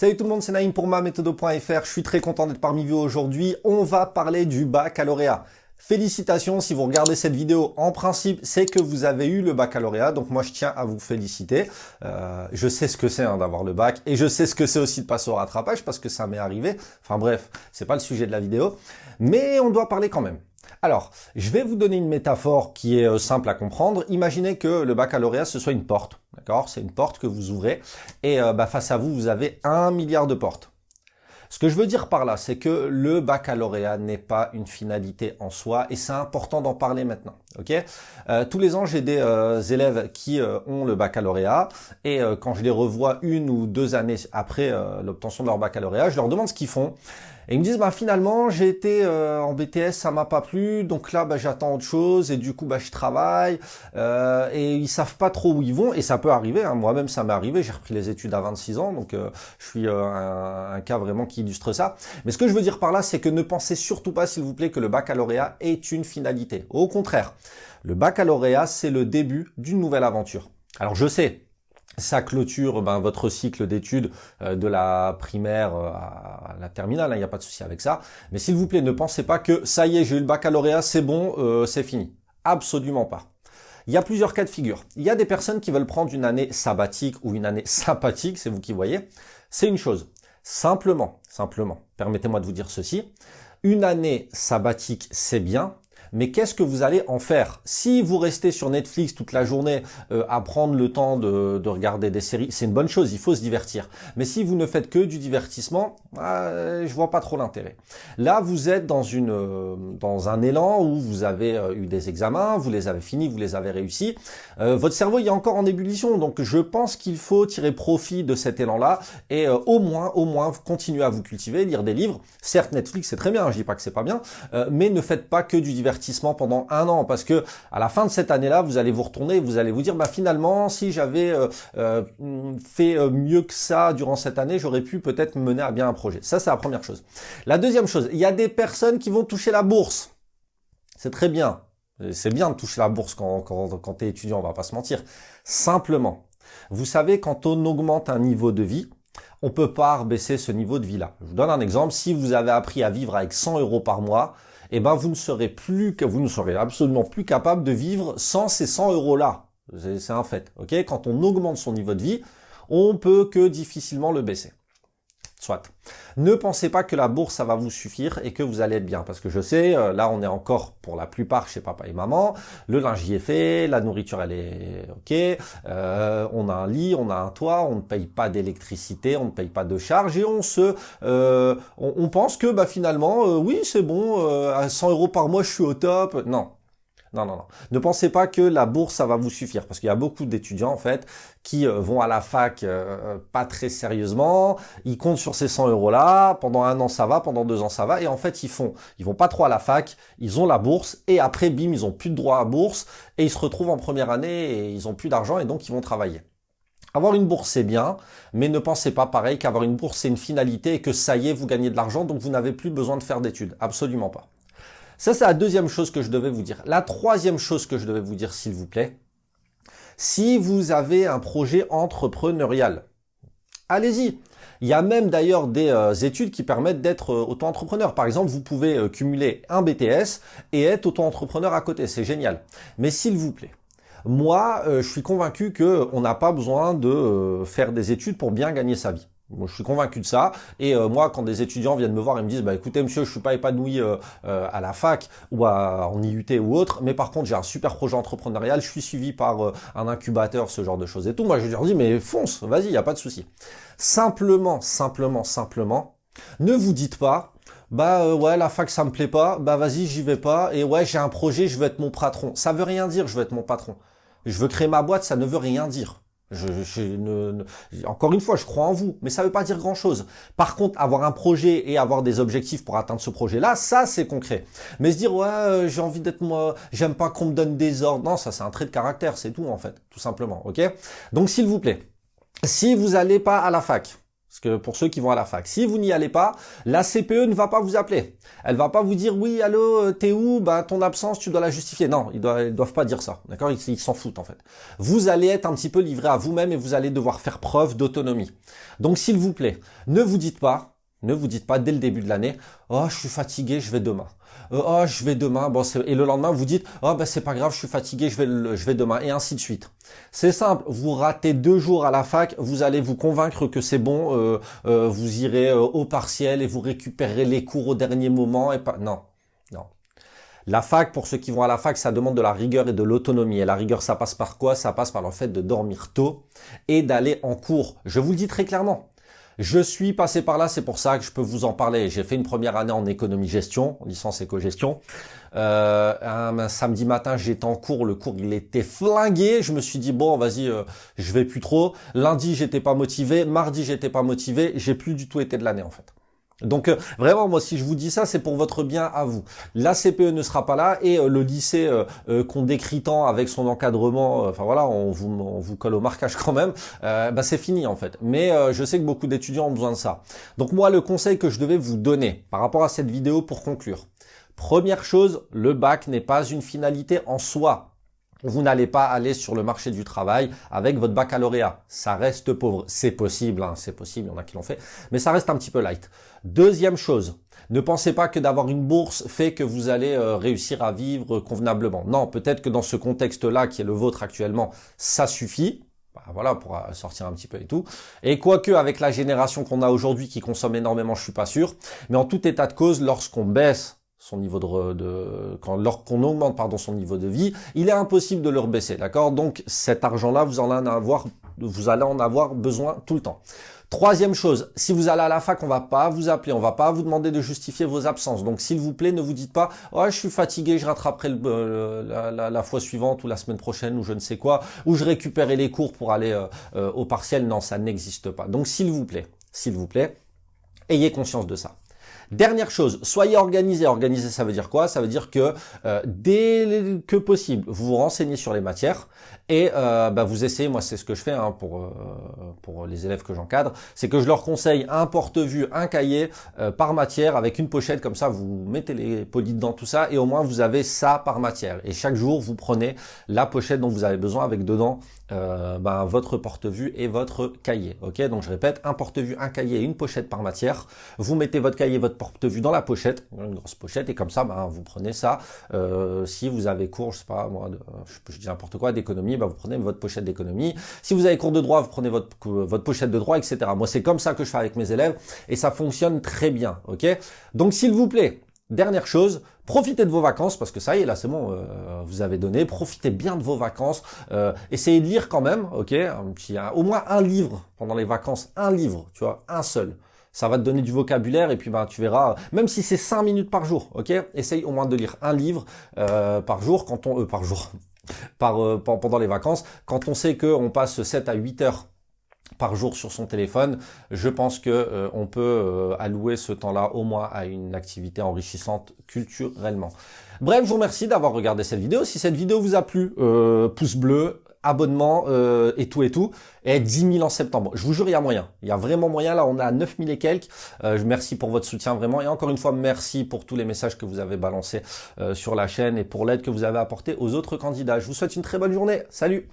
Salut tout le monde, c'est Naïm pour maméthode.fr. Je suis très content d'être parmi vous aujourd'hui. On va parler du baccalauréat. Félicitations si vous regardez cette vidéo. En principe, c'est que vous avez eu le baccalauréat. Donc moi, je tiens à vous féliciter. Je sais ce que c'est d'avoir le bac et je sais ce que c'est aussi de passer au rattrapage parce que ça m'est arrivé. Enfin bref, c'est pas le sujet de la vidéo. Mais on doit parler quand même. Alors, je vais vous donner une métaphore qui est simple à comprendre. Imaginez que le baccalauréat, ce soit une porte. D'accord? C'est une porte que vous ouvrez et face à vous, vous avez 1 milliard de portes. Ce que je veux dire par là, c'est que le baccalauréat n'est pas une finalité en soi et c'est important d'en parler maintenant. Ok? Tous les ans, j'ai des élèves qui ont le baccalauréat et quand je les revois 1 ou 2 années après l'obtention de leur baccalauréat, je leur demande ce qu'ils font. Et ils me disent, finalement, j'ai été en BTS, ça m'a pas plu, donc là, j'attends autre chose, et du coup, je travaille, et ils savent pas trop où ils vont, et ça peut arriver, hein. Moi-même, ça m'est arrivé, j'ai repris les études à 26 ans, donc je suis un cas vraiment qui illustre ça. Mais ce que je veux dire par là, c'est que ne pensez surtout pas, s'il vous plaît, que le baccalauréat est une finalité. Au contraire, le baccalauréat, c'est le début d'une nouvelle aventure. Alors, je sais, ça clôture votre cycle d'études de la primaire à la terminale, il n'y a pas de souci avec ça. Mais s'il vous plaît, ne pensez pas que ça y est, j'ai eu le baccalauréat, c'est bon, c'est fini. Absolument pas. Il y a plusieurs cas de figure. Il y a des personnes qui veulent prendre une année sabbatique ou une année sympathique, c'est vous qui voyez. C'est une chose. Simplement, permettez-moi de vous dire ceci. Une année sabbatique, c'est bien. Mais qu'est-ce que vous allez en faire? Si vous restez sur Netflix toute la journée à prendre le temps de regarder des séries, c'est une bonne chose, il faut se divertir. Mais si vous ne faites que du divertissement, je vois pas trop l'intérêt. Là, vous êtes dans un élan où vous avez eu des examens, vous les avez finis, vous les avez réussis. Votre cerveau il est encore en ébullition, donc je pense qu'il faut tirer profit de cet élan-là et au moins continuer à vous cultiver, lire des livres. Certes, Netflix c'est très bien, je dis pas que c'est pas bien, mais ne faites pas que du divertissement pendant 1 an, parce que à la fin de cette année-là, vous allez vous retourner, vous allez vous dire, finalement, si j'avais fait mieux que ça durant cette année, j'aurais pu peut-être mener à bien un projet. Ça, c'est la première chose. La deuxième chose, il y a des personnes qui vont toucher la bourse. C'est très bien. C'est bien de toucher la bourse quand tu es étudiant, on va pas se mentir. Simplement, vous savez, quand on augmente un niveau de vie, on peut pas rebaisser ce niveau de vie-là. Je vous donne un exemple. Si vous avez appris à vivre avec 100 € par mois, vous ne serez absolument plus capable de vivre sans ces 100 €-là. C'est un fait. Ok? Quand on augmente son niveau de vie, on peut que difficilement le baisser. Soit. Ne pensez pas que la bourse, ça va vous suffire et que vous allez être bien. Parce que je sais, là, on est encore, pour la plupart, chez papa et maman. Le linge y est fait, la nourriture, elle est ok. On a un lit, on a un toit, on ne paye pas d'électricité, on ne paye pas de charges. Et on pense que, finalement, oui, c'est bon, à 100 € par mois, je suis au top. Non. Non. Ne pensez pas que la bourse, ça va vous suffire. Parce qu'il y a beaucoup d'étudiants, en fait, qui vont à la fac pas très sérieusement. Ils comptent sur ces 100 €-là. Pendant 1 an, ça va. Pendant 2 ans, ça va. Et en fait, ils vont pas trop à la fac. Ils ont la bourse. Et après, bim, ils ont plus de droit à bourse. Et ils se retrouvent en première année et ils ont plus d'argent. Et donc, ils vont travailler. Avoir une bourse, c'est bien. Mais ne pensez pas pareil qu'avoir une bourse, c'est une finalité et que ça y est, vous gagnez de l'argent. Donc, vous n'avez plus besoin de faire d'études. Absolument pas. Ça, c'est la deuxième chose que je devais vous dire. La troisième chose que je devais vous dire, s'il vous plaît, si vous avez un projet entrepreneurial, allez-y. Il y a même d'ailleurs des études qui permettent d'être auto-entrepreneur. Par exemple, vous pouvez cumuler un BTS et être auto-entrepreneur à côté. C'est génial. Mais s'il vous plaît, moi, je suis convaincu qu'on n'a pas besoin de faire des études pour bien gagner sa vie. Moi, je suis convaincu de ça. Et moi, quand des étudients viennent me voir et me disent, écoutez, monsieur, je suis pas épanoui à la fac ou en IUT ou autre, mais par contre, j'ai un super projet entrepreneurial, je suis suivi par un incubateur, ce genre de choses et tout. Moi, je leur dis, mais fonce, vas-y, il y a pas de souci. Simplement, ne vous dites pas, ouais, la fac, ça me plaît pas, vas-y, j'y vais pas, et ouais, j'ai un projet, je veux être mon patron. Ça veut rien dire, je veux être mon patron. Je veux créer ma boîte, ça ne veut rien dire. Encore une fois, je crois en vous, mais ça veut pas dire grand-chose. Par contre, avoir un projet et avoir des objectifs pour atteindre ce projet-là, ça, c'est concret. Mais se dire, ouais, j'ai envie d'être moi, j'aime pas qu'on me donne des ordres. Non, ça, c'est un trait de caractère, c'est tout, en fait, tout simplement, ok? Donc, s'il vous plaît, si vous allez pas à la fac, Parce que pour ceux qui vont à la fac, si vous n'y allez pas, la CPE ne va pas vous appeler. Elle va pas vous dire oui, allô, t'es où? Ben ton absence, tu dois la justifier. Non, ils doivent pas dire ça. D'accord? Ils s'en foutent en fait. Vous allez être un petit peu livré à vous-même et vous allez devoir faire preuve d'autonomie. Donc s'il vous plaît, ne vous dites pas dès le début de l'année, oh je suis fatigué, je vais demain. Oh je vais demain, bon et le lendemain vous dites oh ben c'est pas grave, je suis fatigué, je vais demain et ainsi de suite. C'est simple, vous ratez 2 jours à la fac, vous allez vous convaincre que c'est bon, vous irez au partiel et vous récupérerez les cours au dernier moment et pas non. La fac, pour ceux qui vont à la fac, ça demande de la rigueur et de l'autonomie. Et la rigueur, ça passe par quoi? Ça passe par le fait de dormir tôt et d'aller en cours. Je vous le dis très clairement. Je suis passé par là, c'est pour ça que je peux vous en parler. J'ai fait une première année en économie-gestion, en licence éco-gestion. Un samedi matin, j'étais en cours, le cours il était flingué. Je me suis dit bon, vas-y, je vais plus trop. Lundi, j'étais pas motivé. Mardi, j'étais pas motivé. J'ai plus du tout été de l'année en fait. Donc vraiment, moi, si je vous dis ça, c'est pour votre bien à vous. La CPE ne sera pas là et le lycée qu'on décrit tant avec son encadrement, enfin voilà, on vous colle au marquage quand même, c'est fini en fait. Mais je sais que beaucoup d'étudiants ont besoin de ça. Donc moi, le conseil que je devais vous donner par rapport à cette vidéo pour conclure. Première chose, le bac n'est pas une finalité en soi. Vous n'allez pas aller sur le marché du travail avec votre baccalauréat. Ça reste pauvre. C'est possible, c'est possible, il y en a qui l'ont fait, mais ça reste un petit peu light. Deuxième chose, ne pensez pas que d'avoir une bourse fait que vous allez réussir à vivre convenablement. Non, peut-être que dans ce contexte-là, qui est le vôtre actuellement, ça suffit. Voilà, pour sortir un petit peu et tout. Et quoique, avec la génération qu'on a aujourd'hui qui consomme énormément, je suis pas sûr. Mais en tout état de cause, lorsqu'on baisse son niveau qu'on augmente son niveau de vie, il est impossible de le rebaisser, d'accord? Donc cet argent-là, vous allez en avoir besoin tout le temps. Troisième chose, si vous allez à la fac, on va pas vous appeler, on va pas vous demander de justifier vos absences. Donc s'il vous plaît, ne vous dites pas « Oh, je suis fatigué, je rattraperai la fois suivante ou la semaine prochaine ou je ne sais quoi, ou je récupérerai les cours pour aller au partiel ». Non, ça n'existe pas. Donc s'il vous plaît, ayez conscience de ça. Dernière chose, soyez organisé. Organisé, ça veut dire quoi? Ça veut dire que dès que possible, vous vous renseignez sur les matières et vous essayez. Moi, c'est ce que je fais pour les élèves que j'encadre, c'est que je leur conseille un porte-vue, un cahier par matière avec une pochette. Comme ça, vous mettez les polis dedans, tout ça, et au moins vous avez ça par matière. Et chaque jour, vous prenez la pochette dont vous avez besoin avec dedans votre porte-vue et votre cahier. Ok, donc je répète, un porte-vue, un cahier et une pochette par matière. Vous mettez votre cahier, votre porte-vue dans la pochette, une grosse pochette, et comme ça, vous prenez ça. Si vous avez cours, je sais pas moi, je dis n'importe quoi, d'économie, vous prenez votre pochette d'économie. Si vous avez cours de droit, vous prenez votre pochette de droit, etc. Moi, c'est comme ça que je fais avec mes élèves et ça fonctionne très bien. Ok, donc s'il vous plaît. Dernière chose, profitez de vos vacances parce que ça y est, là c'est bon, vous avez donné, profitez bien de vos vacances, essayez de lire quand même, ok, au moins un livre pendant les vacances, un livre, tu vois, un seul. Ça va te donner du vocabulaire et puis tu verras, même si c'est 5 minutes par jour, ok, essaye au moins de lire un livre par jour pendant les vacances. Quand on sait qu'on passe 7 à 8 heures par jour sur son téléphone, je pense que on peut allouer ce temps-là au moins à une activité enrichissante culturellement. Bref, je vous remercie d'avoir regardé cette vidéo. Si cette vidéo vous a plu, pouce bleu, abonnement et tout. Et 10 000 en septembre. Je vous jure, il y a moyen. Il y a vraiment moyen. Là, on est à 9 000 et quelques. Merci pour votre soutien vraiment. Et encore une fois, merci pour tous les messages que vous avez balancés sur la chaîne et pour l'aide que vous avez apportée aux autres candidats. Je vous souhaite une très bonne journée. Salut!